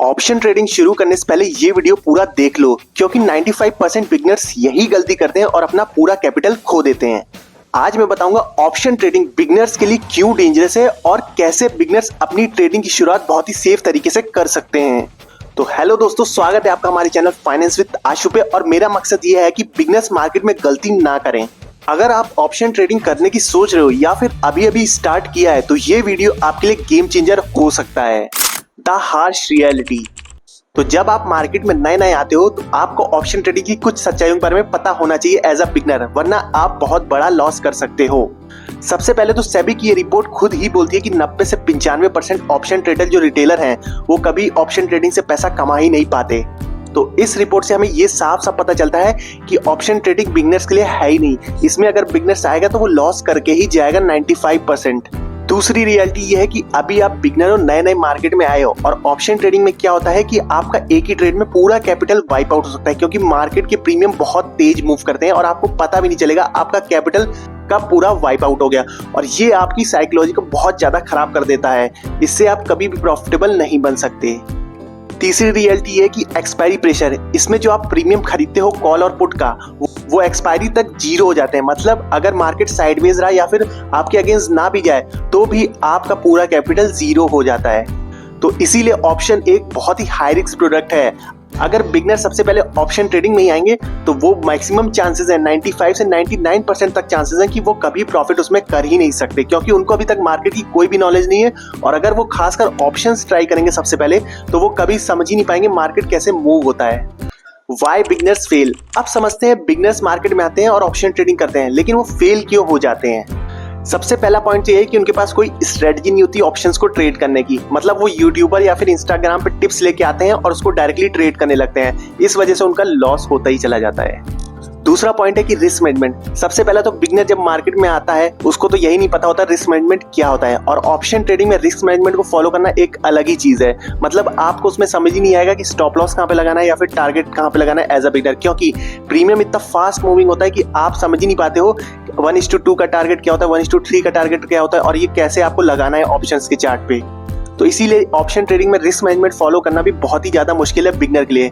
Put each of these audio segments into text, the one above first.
Option trading शुरू करने से पहले ये वीडियो पूरा देख लो, क्योंकि 95% बिगनर्स यही गलती करते हैं और अपना पूरा कैपिटल खो देते हैं। आज मैं बताऊंगा ऑप्शन ट्रेडिंग बिगनर्स के लिए क्यों डेंजरस है और कैसे बिगनर्स अपनी ट्रेडिंग की शुरुआत बहुत ही सेफ तरीके से कर सकते हैं। तो हेलो दोस्तों, स्वागत है आपका हमारे चैनल फाइनेंस विद आशु पे। और मेरा मकसद ये है कि बिगनर्स मार्केट में गलती ना करें। अगर आप ऑप्शन ट्रेडिंग करने की सोच रहे हो या फिर अभी अभी स्टार्ट किया है तो ये वीडियो आपके लिए गेम चेंजर हो सकता है। The harsh reality. तो जब आप मार्केट में नए नए आते हो तो आपको ऑप्शन ट्रेडिंग की कुछ सच्चाइयों के बारे में पता होना चाहिए एज अ बिगनर, वरना आप बहुत बड़ा लॉस कर सकते हो। सबसे पहले तो सेबी की ये रिपोर्ट खुद ही बोलती है कि 90 से 95% ऑप्शन ट्रेडर जो रिटेलर हैं वो कभी ऑप्शन ट्रेडिंग से पैसा कमा ही नहीं पाते। तो इस रिपोर्ट से हमें ये साफ साफ पता चलता है कि ऑप्शन ट्रेडिंग बिगनर्स के लिए है ही नहीं। इसमें अगर बिगनर्स आएगा तो वो लॉस करके ही जाएगा 95%। दूसरी रियलिटी ये है कि अभी आप बिगनर हो, नए नए मार्केट में आए हो, और ऑप्शन ट्रेडिंग में क्या होता है कि आपका एक ही ट्रेड में पूरा कैपिटल वाइप आउट हो सकता है, क्योंकि मार्केट के प्रीमियम बहुत तेज मूव करते हैं और आपको पता भी नहीं चलेगा आपका कैपिटल का पूरा वाइप आउट हो गया। और ये आपकी साइकोलॉजी को बहुत ज्यादा खराब कर देता है। इससे आप कभी भी प्रॉफिटेबल नहीं बन सकते। तीसरी रियलिटी है कि एक्सपायरी प्रेशर। इसमें जो आप प्रीमियम खरीदते हो कॉल और पुट का, वो एक्सपायरी तक जीरो हो जाते हैं। मतलब अगर मार्केट साइडवेज रहा या फिर आपके अगेंस्ट ना भी जाए तो भी आपका पूरा कैपिटल जीरो हो जाता है। तो इसीलिए ऑप्शन एक बहुत ही हाई रिस्क प्रोडक्ट है। अगर बिगनर सबसे पहले ऑप्शन ट्रेडिंग में ही आएंगे तो वो मैक्सिमम चांसेस है, 95 से 99% तक चांसेस हैं कि वो कभी प्रॉफिट उसमें कर ही नहीं सकते, क्योंकि उनको अभी तक मार्केट की कोई भी नॉलेज नहीं है। और अगर वो खासकर ऑप्शंस ट्राई करेंगे सबसे पहले तो वो कभी समझ ही नहीं पाएंगे मार्केट कैसे मूव होता है। Why beginners fail. अब समझते हैं बिगनर्स मार्केट में आते हैं और ऑप्शन ट्रेडिंग करते हैं, लेकिन वो फेल क्यों हो जाते हैं। सबसे पहला पॉइंट ये है कि उनके पास कोई स्ट्रेटजी नहीं होती ऑप्शंस को ट्रेड करने की। मतलब वो यूट्यूबर या फिर इंस्टाग्राम पे टिप्स लेके आते हैं और उसको डायरेक्टली ट्रेड करने लगते हैं। इस वजह से उनका लॉस होता ही चला जाता है। दूसरा पॉइंट है कि रिस्क मैनेजमेंट। सबसे पहला तो बिगनर जब मार्केट में आता है उसको तो यही नहीं पता होता रिस्क मैनेजमेंट क्या होता है, और ऑप्शन ट्रेडिंग में रिस्क मैनेजमेंट को फॉलो करना एक अलग ही चीज है। मतलब आपको उसमें समझ ही नहीं आएगा कि स्टॉप लॉस कहाँ पे लगाना है या फिर टारगेट कहाँ पे लगाना है एज अ बिगनर, क्योंकि प्रीमियम इतना फास्ट मूविंग होता है कि आप समझ ही नहीं पाते हो 1:2 का टारगेट क्या होता है, 1:3 का टारगेट क्या होता है, और ये कैसे आपको लगाना है ऑप्शंस के चार्ट पे। तो इसीलिए ऑप्शन ट्रेडिंग में रिस्क मैनेजमेंट फॉलो करना भी बहुत ही ज्यादा मुश्किल है बिगनर के लिए।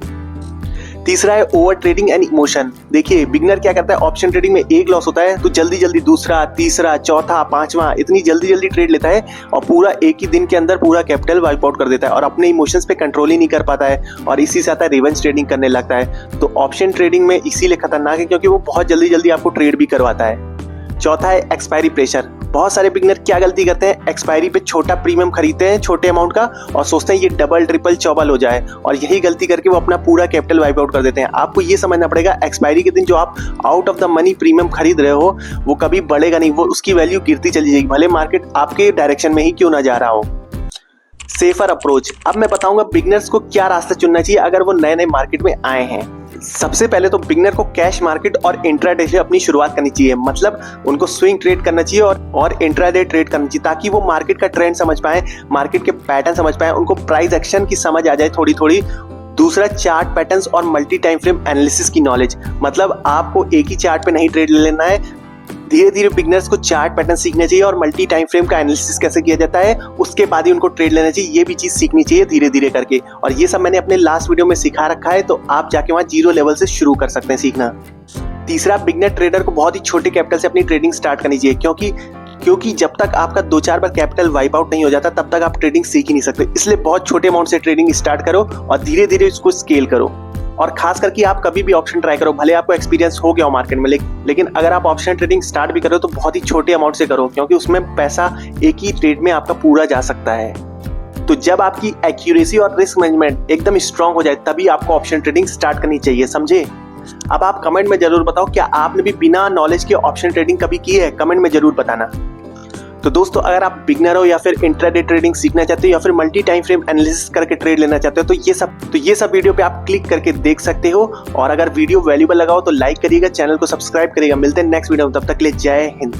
तीसरा है ओवर ट्रेडिंग एंड इमोशन। देखिए बिगनर क्या करता है, ऑप्शन ट्रेडिंग में एक लॉस होता है तो जल्दी जल्दी दूसरा, तीसरा, चौथा, पांचवा, इतनी जल्दी जल्दी ट्रेड लेता है और पूरा एक ही दिन के अंदर पूरा कैपिटल वाइप आउट कर देता है और अपने इमोशंस पे कंट्रोल ही नहीं कर पाता है, और इसी से आता है रिवेंज ट्रेडिंग करने लगता है। तो ऑप्शन ट्रेडिंग में इसीलिए खतरनाक है क्योंकि वो बहुत जल्दी जल्दी आपको ट्रेड भी करवाता है। चौथा है एक्सपायरी प्रेशर। बहुत सारे बिगनर क्या गलती करते हैं, एक्सपायरी पे छोटा प्रीमियम खरीदते हैं छोटे अमाउंट का और सोचते हैं ये डबल ट्रिपल चौबल हो जाए, और यही गलती करके वो अपना पूरा कैपिटल वाइप आउट कर देते हैं। आपको ये समझना पड़ेगा एक्सपायरी के दिन जो आप out of the money premium खरीद रहे हो वो कभी बढ़ेगा नहीं, वो उसकी वैल्यू गिरती चली जाएगी, भले मार्केट आपके डायरेक्शन में ही क्यों ना जा रहा हो। Safer approach. अब मैं बताऊंगा बिगनर्स को क्या रास्ता चुनना चाहिए अगर वो नए नए मार्केट में आए हैं। सबसे पहले तो बिगनर को कैश मार्केट और इंट्राडे से अपनी शुरुआत करनी चाहिए। मतलब उनको स्विंग ट्रेड करना चाहिए और इंट्राडे ट्रेड करना चाहिए, ताकि वो मार्केट का ट्रेंड समझ पाए, मार्केट के पैटर्न समझ पाए, उनको प्राइस एक्शन की समझ आ जाए थोड़ी थोड़ी। दूसरा, चार्ट पैटर्न्स और मल्टी टाइम फ्रेम एनालिसिस की नॉलेज। मतलब आपको एक ही चार्ट पे नहीं ट्रेड ले लेना है, धीरे धीरे बिगनर्स को चार्ट पैटर्न सीखना चाहिए और मल्टी टाइम फ्रेम का एनालिसिस कैसे किया जाता है उसके बाद ही उनको ट्रेड लेना चाहिए। ये भी चीज सीखनी चाहिए धीरे धीरे करके, और ये सब मैंने अपने लास्ट वीडियो में सिखा रखा है, तो आप जाके वहां 0 लेवल से शुरू कर सकते हैं सीखना। तीसरा, बिगनर ट्रेडर को बहुत ही छोटे कैपिटल से अपनी ट्रेडिंग स्टार्ट करनी चाहिए, क्योंकि जब तक आपका 2-4 बार कैपिटल वाइप आउट नहीं हो जाता तब तक आप ट्रेडिंग सीख ही नहीं सकते। इसलिए बहुत छोटे अमाउंट से ट्रेडिंग स्टार्ट करो और धीरे धीरे इसको स्केल करो। और खास करके आप कभी भी ऑप्शन ट्राई करो, भले आपको एक्सपीरियंस हो गया हो मार्केट में, लेकिन अगर आप ऑप्शन ट्रेडिंग स्टार्ट भी करो तो बहुत ही छोटे अमाउंट से करो, क्योंकि उसमें पैसा एक ही ट्रेड में आपका पूरा जा सकता है। तो जब आपकी एक्यूरेसी और रिस्क मैनेजमेंट एकदम स्ट्रांग हो जाए तभी आपको ऑप्शन ट्रेडिंग स्टार्ट करनी चाहिए, समझे। अब आप कमेंट में जरूर बताओ क्या आपने भी बिना नॉलेज के ऑप्शन ट्रेडिंग कभी की है, कमेंट में जरूर बताना। तो दोस्तों, अगर आप बिगनर हो या फिर इंट्राडे ट्रेडिंग सीखना चाहते हो या फिर मल्टी टाइम फ्रेम एनालिसिस करके ट्रेड लेना चाहते हो तो ये सब वीडियो पे आप क्लिक करके देख सकते हो। और अगर वीडियो वैल्यूएबल लगा हो तो लाइक करिएगा, चैनल को सब्सक्राइब करिएगा। मिलते हैं नेक्स्ट वीडियो में, तब तक के लिए जय हिंद।